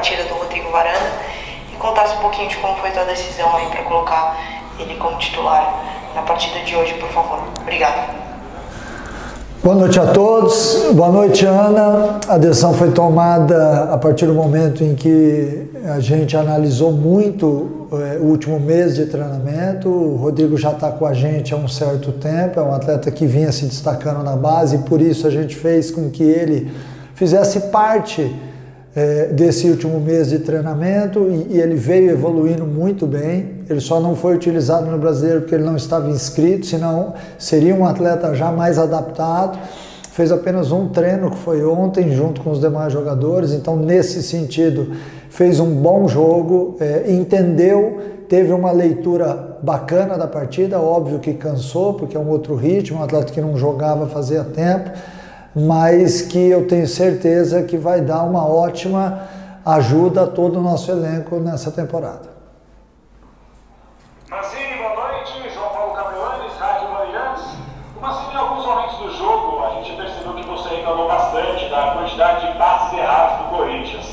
partida do Rodrigo Varanda e contasse um pouquinho de como foi tua decisão aí para colocar ele como titular na partida de hoje, por favor. Obrigado. Boa noite a todos, boa noite, Ana. A decisão foi tomada a partir do momento em que a gente analisou muito o último mês de treinamento. O Rodrigo já está com a gente há um certo tempo, é um atleta que vinha se destacando na base e por isso a gente fez com que ele fizesse parte desse último mês de treinamento e ele veio evoluindo muito bem. Ele só não foi utilizado no Brasileiro porque ele não estava inscrito, senão seria um atleta já mais adaptado. Fez apenas um treino, que foi ontem, junto com os demais jogadores, então nesse sentido fez um bom jogo, entendeu, teve uma leitura bacana da partida, óbvio que cansou, porque é um outro ritmo, um atleta que não jogava fazia tempo, mas que eu tenho certeza que vai dar uma ótima ajuda a todo o nosso elenco nessa temporada. Mancini, boa noite. João Paulo Camelanes, Rádio Bandeirantes. Mancini, em alguns momentos do jogo, a gente percebeu que você reclamou bastante da quantidade de passes errados do Corinthians.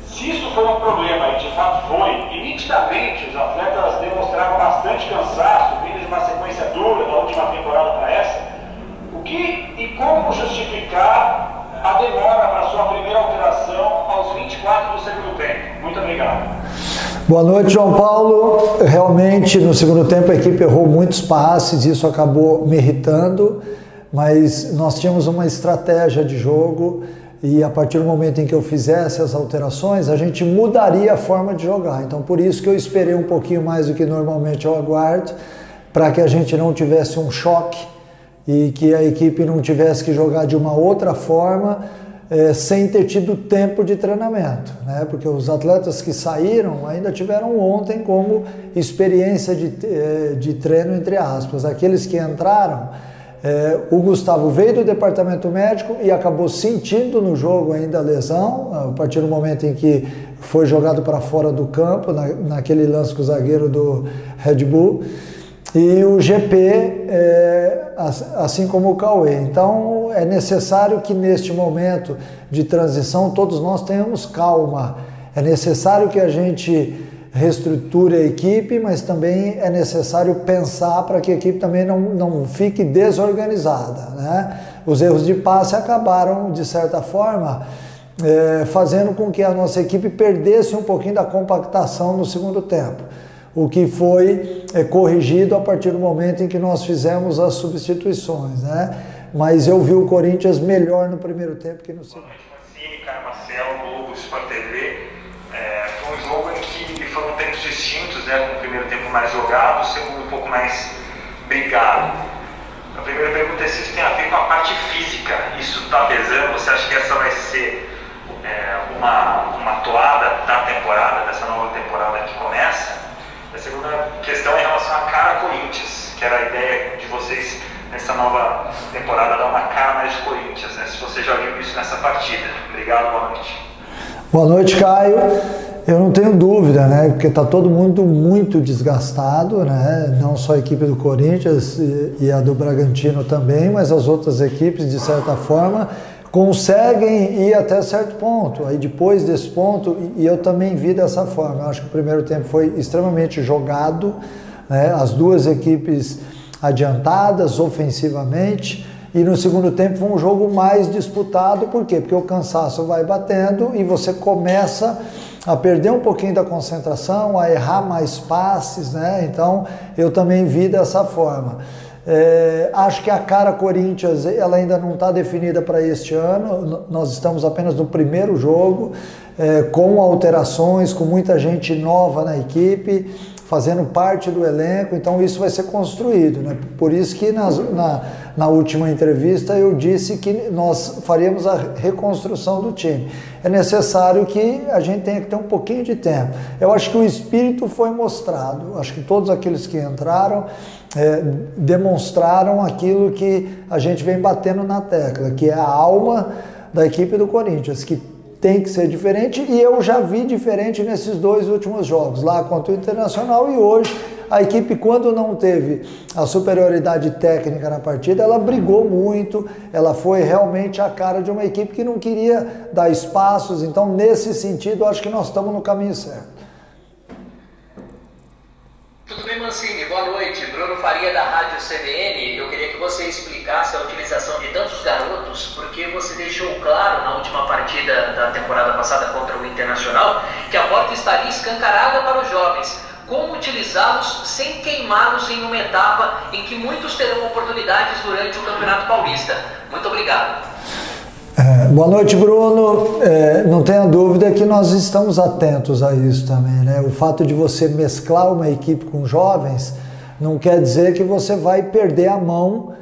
Se isso foi um problema, e de fato foi, e nitidamente os atletas demonstraram bastante cansaço, vindo de uma sequência dura da última temporada para essa, o que e como justificar a demora para sua primeira alteração aos 24 do segundo tempo? Muito obrigado. Boa noite, João Paulo. Realmente, no segundo tempo, a equipe errou muitos passes, isso acabou me irritando, mas nós tínhamos uma estratégia de jogo e a partir do momento em que eu fizesse as alterações, a gente mudaria a forma de jogar. Então, por isso que eu esperei um pouquinho mais do que normalmente eu aguardo, para que a gente não tivesse um choque e que a equipe não tivesse que jogar de uma outra forma, sem ter tido tempo de treinamento, né? Porque os atletas que saíram ainda tiveram ontem como experiência de treino, entre aspas. Aqueles que entraram, o Gustavo veio do departamento médico e acabou sentindo no jogo ainda a lesão, a partir do momento em que foi jogado para fora do campo, naquele lance com o zagueiro do Red Bull. E o GP, assim como o Cauê. Então, é necessário que neste momento de transição todos nós tenhamos calma. É necessário que a gente reestruture a equipe, mas também é necessário pensar para que a equipe também não fique desorganizada, né? Os erros de passe acabaram, de certa forma, fazendo com que a nossa equipe perdesse um pouquinho da compactação no segundo tempo. O que foi corrigido a partir do momento em que nós fizemos as substituições, né? Mas eu vi o Corinthians melhor no primeiro tempo que no segundo. Boa noite, Mancini, Caio Marcelo, Globo, Sport TV. Foi um jogo em que foram tempos distintos, né? Com o primeiro tempo mais jogado, o segundo um pouco mais brigado. A primeira pergunta é se isso tem a ver com a parte física. Isso está pesando? Você acha que essa vai ser uma toada da temporada, dessa nova temporada que começa? A segunda questão é em relação à cara Corinthians, que era a ideia de vocês nessa nova temporada, dar uma cara mais de Corinthians, né? Se você já viu isso nessa partida. Obrigado, boa noite. Boa noite, Caio. Eu não tenho dúvida, né? Porque está todo mundo muito desgastado, né? Não só a equipe do Corinthians e a do Bragantino também, mas as outras equipes, de certa forma, conseguem ir até certo ponto. Aí depois desse ponto, e eu também vi dessa forma, eu acho que o primeiro tempo foi extremamente jogado, né? As duas equipes adiantadas ofensivamente, e no segundo tempo foi um jogo mais disputado. Por quê? Porque o cansaço vai batendo e você começa a perder um pouquinho da concentração, a errar mais passes, né? Então eu também vi dessa forma. Acho que a cara Corinthians ela ainda não está definida para este ano. Nós estamos apenas no primeiro jogo, com alterações, com muita gente nova na equipe, fazendo parte do elenco, então isso vai ser construído, né? Por isso que na última entrevista eu disse que nós faríamos a reconstrução do time. É necessário que a gente tenha que ter um pouquinho de tempo. Eu acho que o espírito foi mostrado, acho que todos aqueles que entraram demonstraram aquilo que a gente vem batendo na tecla, que é a alma da equipe do Corinthians, que tem que ser diferente, e eu já vi diferente nesses 2 últimos jogos, lá contra o Internacional e hoje. A equipe, quando não teve a superioridade técnica na partida, ela brigou muito, ela foi realmente a cara de uma equipe que não queria dar espaços. Então, nesse sentido, acho que nós estamos no caminho certo. Tudo bem, Mancini? Boa noite. Bruno Faria, da Rádio CBN. Eu queria que você explicasse a utilização de tantos garotos, porque você deixou claro na última partida da temporada passada contra o Internacional que a porta estaria escancarada para os jovens. Como utilizá-los sem queimá-los em uma etapa em que muitos terão oportunidades durante o Campeonato Paulista? Muito obrigado. Boa noite, Bruno. Não tenha dúvida que nós estamos atentos a isso também, né? O fato de você mesclar uma equipe com jovens não quer dizer que você vai perder a mão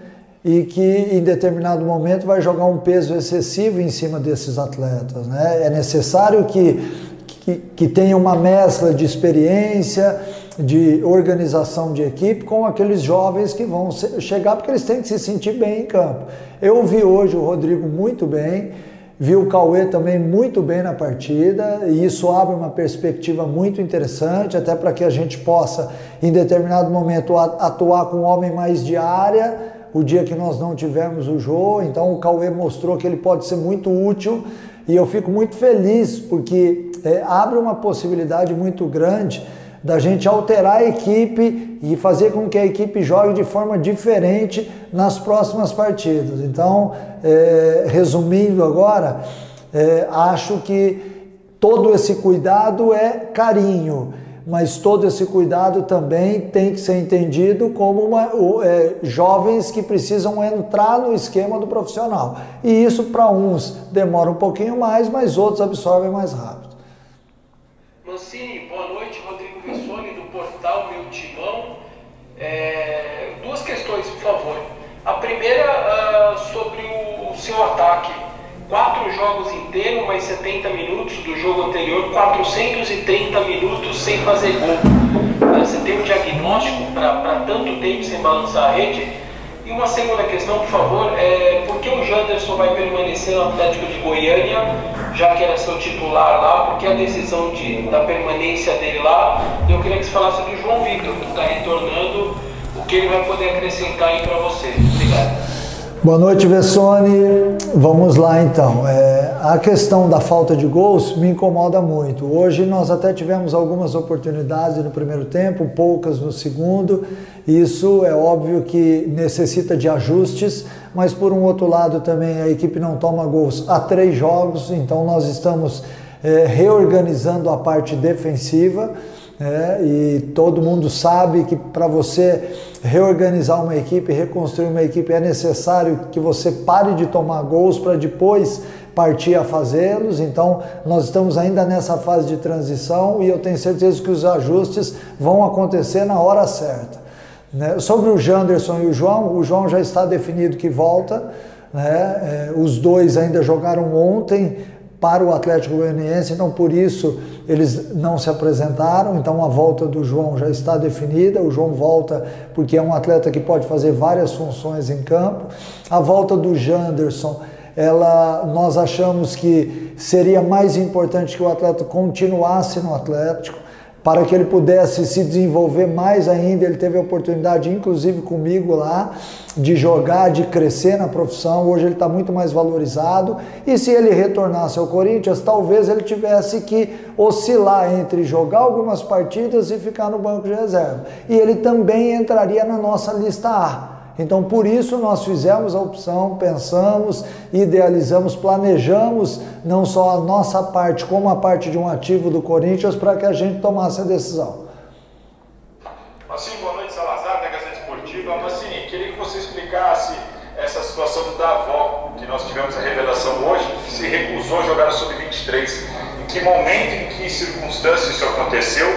e que em determinado momento vai jogar um peso excessivo em cima desses atletas, né? É necessário que tenha uma mescla de experiência, de organização de equipe com aqueles jovens que vão chegar, porque eles têm que se sentir bem em campo. Eu vi hoje o Rodrigo muito bem, vi o Cauê também muito bem na partida, e isso abre uma perspectiva muito interessante, até para que a gente possa, em determinado momento, atuar com um homem mais de área, o dia que nós não tivermos o Jô. Então o Cauê mostrou que ele pode ser muito útil, e eu fico muito feliz, porque abre uma possibilidade muito grande da gente alterar a equipe e fazer com que a equipe jogue de forma diferente nas próximas partidas. Então, resumindo agora, acho que todo esse cuidado é carinho, mas todo esse cuidado também tem que ser entendido como jovens que precisam entrar no esquema do profissional. E isso para uns demora um pouquinho mais, mas outros absorvem mais rápido. Mancini, boa noite. Rodrigo Vissoni, do portal Meu Timão. 2 questões, por favor. A primeira, sobre o seu ataque. 4 jogos inteiros, mais 70 minutos do jogo anterior, 430 minutos sem fazer gol. Você tem um diagnóstico para tanto tempo sem balançar a rede? E uma segunda questão, por favor, por que o Janderson vai permanecer no Atlético de Goiânia, já que era seu titular lá? Por que a decisão da permanência dele lá? Eu queria que você falasse do João Vitor, que está retornando, o que ele vai poder acrescentar aí para você. Obrigado. Boa noite, Vessone. Vamos lá então. A questão da falta de gols me incomoda muito. Hoje nós até tivemos algumas oportunidades no primeiro tempo, poucas no segundo. Isso é óbvio que necessita de ajustes, mas por um outro lado também a equipe não toma gols há 3 jogos, então nós estamos reorganizando a parte defensiva. E todo mundo sabe que para você reorganizar uma equipe, reconstruir uma equipe, é necessário que você pare de tomar gols para depois partir a fazê-los. Então nós estamos ainda nessa fase de transição e eu tenho certeza que os ajustes vão acontecer na hora certa, né? Sobre o Janderson e o João já está definido que volta, né? Os dois ainda jogaram ontem para o Atlético Goianiense, então por isso eles não se apresentaram. Então a volta do João já está definida. O João volta porque é um atleta que pode fazer várias funções em campo. A volta do Janderson, nós achamos que seria mais importante que o atleta continuasse no Atlético, para que ele pudesse se desenvolver mais ainda. Ele teve a oportunidade, inclusive comigo lá, de jogar, de crescer na profissão. Hoje ele está muito mais valorizado, e se ele retornasse ao Corinthians, talvez ele tivesse que oscilar entre jogar algumas partidas e ficar no banco de reserva. E ele também entraria na nossa lista A. Então, por isso, nós fizemos a opção, pensamos, idealizamos, planejamos não só a nossa parte, como a parte de um ativo do Corinthians, para que a gente tomasse a decisão. Mancini, boa noite, Salazar, da Gazeta Esportiva. Mancini, queria que você explicasse essa situação do Davó, que nós tivemos a revelação hoje, que se recusou a jogar no Sub-23. Em que momento, em que circunstância isso aconteceu?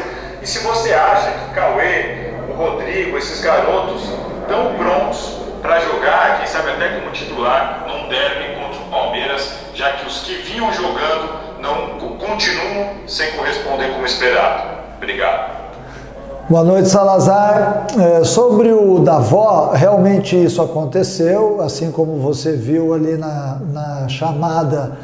E se você acha que o Cauê, o Rodrigo, esses garotos estão prontos para jogar, quem sabe até como titular, num derby contra o Palmeiras, já que os que vinham jogando não continuam sem corresponder como esperado. Obrigado. Boa noite, Salazar. Sobre o Davó, realmente isso aconteceu, assim como você viu ali na chamada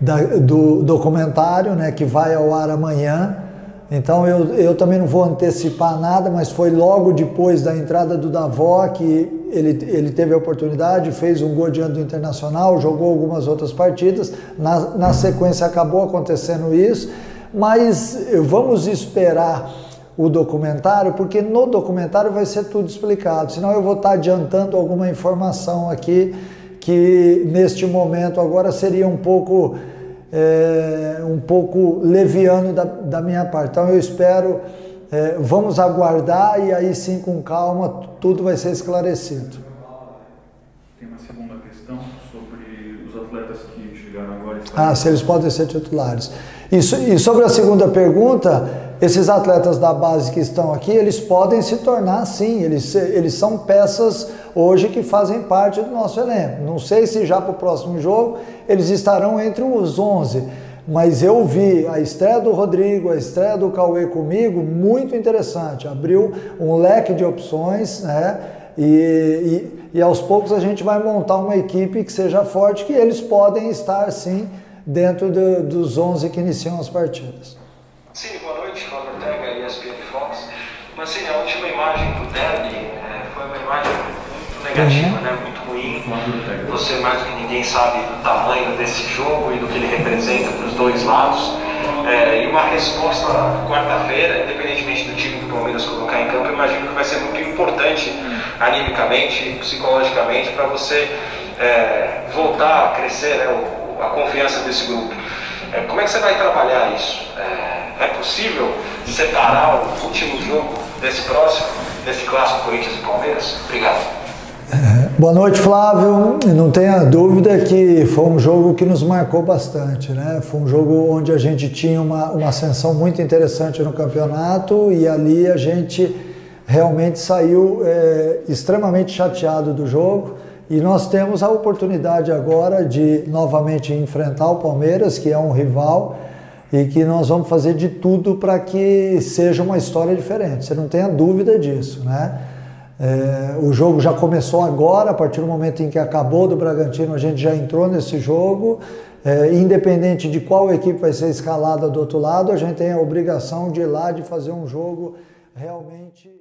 do documentário, né, que vai ao ar amanhã. Então eu também não vou antecipar nada, mas foi logo depois da entrada do Davó que ele teve a oportunidade, fez um gol diante do Internacional, jogou algumas outras partidas, na sequência acabou acontecendo isso, mas vamos esperar o documentário, porque no documentário vai ser tudo explicado, senão eu vou estar adiantando alguma informação aqui que neste momento agora seria um pouco leviano da minha parte. Então eu espero, vamos aguardar e aí sim com calma tudo vai ser esclarecido. Tem uma segunda questão sobre os atletas que chegaram agora. Se eles podem ser titulares. E sobre a segunda pergunta, esses atletas da base que estão aqui, eles podem se tornar, sim, eles são peças hoje que fazem parte do nosso elenco. Não sei se já para o próximo jogo eles estarão entre os 11, mas eu vi a estreia do Rodrigo, a estreia do Cauê comigo, muito interessante. Abriu um leque de opções, né? E aos poucos a gente vai montar uma equipe que seja forte, que eles podem estar, sim, dentro dos 11 que iniciam as partidas. Sim, boa noite, Fábio Ortega, ESPN Fox. Mas sim, a última imagem do derby foi uma imagem muito negativa, né? Muito ruim. Você mais do que ninguém sabe do tamanho desse jogo e do que ele representa para os dois lados. E uma resposta quarta-feira, independentemente do time que o Palmeiras colocar em campo, eu imagino que vai ser muito importante animicamente, psicologicamente, para você voltar a crescer, né, a confiança desse grupo. Como é que você vai trabalhar isso? É possível separar o último jogo desse próximo, desse clássico Corinthians e Palmeiras? Obrigado. Boa noite, Flávio. Não tenha dúvida que foi um jogo que nos marcou bastante, né? Foi um jogo onde a gente tinha uma ascensão muito interessante no campeonato e ali a gente realmente saiu extremamente chateado do jogo. E nós temos a oportunidade agora de novamente enfrentar o Palmeiras, que é um rival, e que nós vamos fazer de tudo para que seja uma história diferente. Você não tenha dúvida disso, né? O jogo já começou agora, a partir do momento em que acabou do Bragantino, a gente já entrou nesse jogo. Independente de qual equipe vai ser escalada do outro lado, a gente tem a obrigação de ir lá, de fazer um jogo realmente...